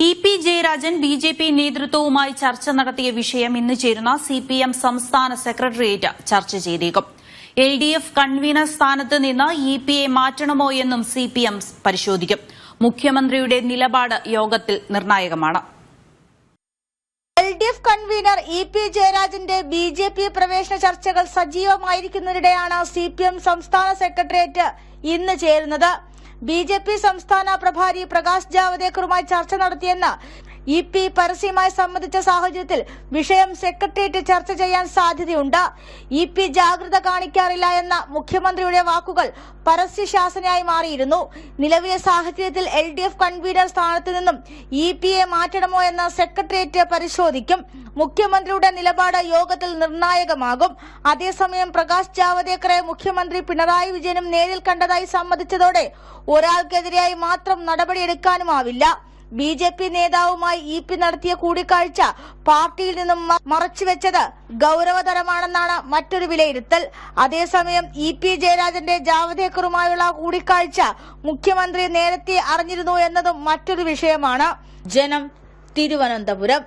EP. Jayarajan BJP. നേതൃത്വവുമായി ചർച്ച നടത്തിയ വിഷയം ഇന്ന് ചേരുന്ന സി.പി.എം. സംസ്ഥാന സെക്രട്ടേറിയറ്റ് ചർച്ച ചെയ്തേക്കും. എൽ.ഡി.എഫ്. കൺവീനർ സ്ഥാനത്ത് നിന്ന് ഇ.പി.യെ മാറ്റണമോ എന്നും സി.പി.എം. പരിശോധിക്കും. മുഖ്യമന്ത്രിയുടെ നിലപാട് യോഗത്തിൽ നിർണായകമാണ്. എൽ.ഡി.എഫ്. Convener E P. ജയരാജന്റെ ബി.ജെ.പി. പ്രവേശന ചർച്ചകൾ സജീവമായിരിക്കുന്നതിനിടെയാണ് സി.പി.എം. സംസ്ഥാന സെക്രട്ടേറിയറ്റ് ഇന്ന് ചേരുന്നത്. ബി.ജെ.പി. സംസ്ഥാന പ്രഭാരി പ്രകാശ് ജാവദേക്കറുമായി ചർച്ച നടത്തിയെന്ന് ഇ.പി. പരസ്യമായി സമ്മതിച്ച സാഹചര്യത്തിൽ വിഷയം സെക്രട്ടേറിയറ്റ് ചർച്ച ചെയ്യാൻ സാധ്യതയുണ്ട്. ഇ.പി. ജാഗ്രത കാണിക്കാറില്ല എന്ന മുഖ്യമന്ത്രിയുടെ വാക്കുകൾ പരസ്യശാസനയായി മാറിയിരുന്നു. നിലവിലെ സാഹചര്യത്തിൽ എൽ.ഡി.എഫ്. കൺവീനർ സ്ഥാനത്ത് നിന്നും ഇ.പി.യെ മാറ്റണമോ എന്ന് സെക്രട്ടേറിയറ്റ് പരിശോധിക്കും. മുഖ്യമന്ത്രിയുടെ നിലപാട് യോഗത്തിൽ നിർണായകമാകും. അതേസമയം പ്രകാശ് ജാവദേക്കറെ മുഖ്യമന്ത്രി പിണറായി വിജയനും നേരിൽ കണ്ടതായി സമ്മതിച്ചതോടെ ഒരാൾക്കെതിരെയായി മാത്രം നടപടിയെടുക്കാനുമാവില്ല. ബി.ജെ.പി. നേതാവുമായി ഇ.പി. നടത്തിയ കൂടിക്കാഴ്ച പാർട്ടിയിൽ നിന്നും മറച്ചുവെച്ചത് ഗൌരവതരമാണെന്നാണ് മറ്റൊരു വിലയിരുത്തൽ. അതേസമയം ഇ.പി. ജയരാജന്റെ ജാവദേക്കറുമായുള്ള കൂടിക്കാഴ്ച മുഖ്യമന്ത്രി നേരത്തെ അറിഞ്ഞിരുന്നു എന്നതും മറ്റൊരു വിഷയമാണ്. ജനം, തിരുവനന്തപുരം.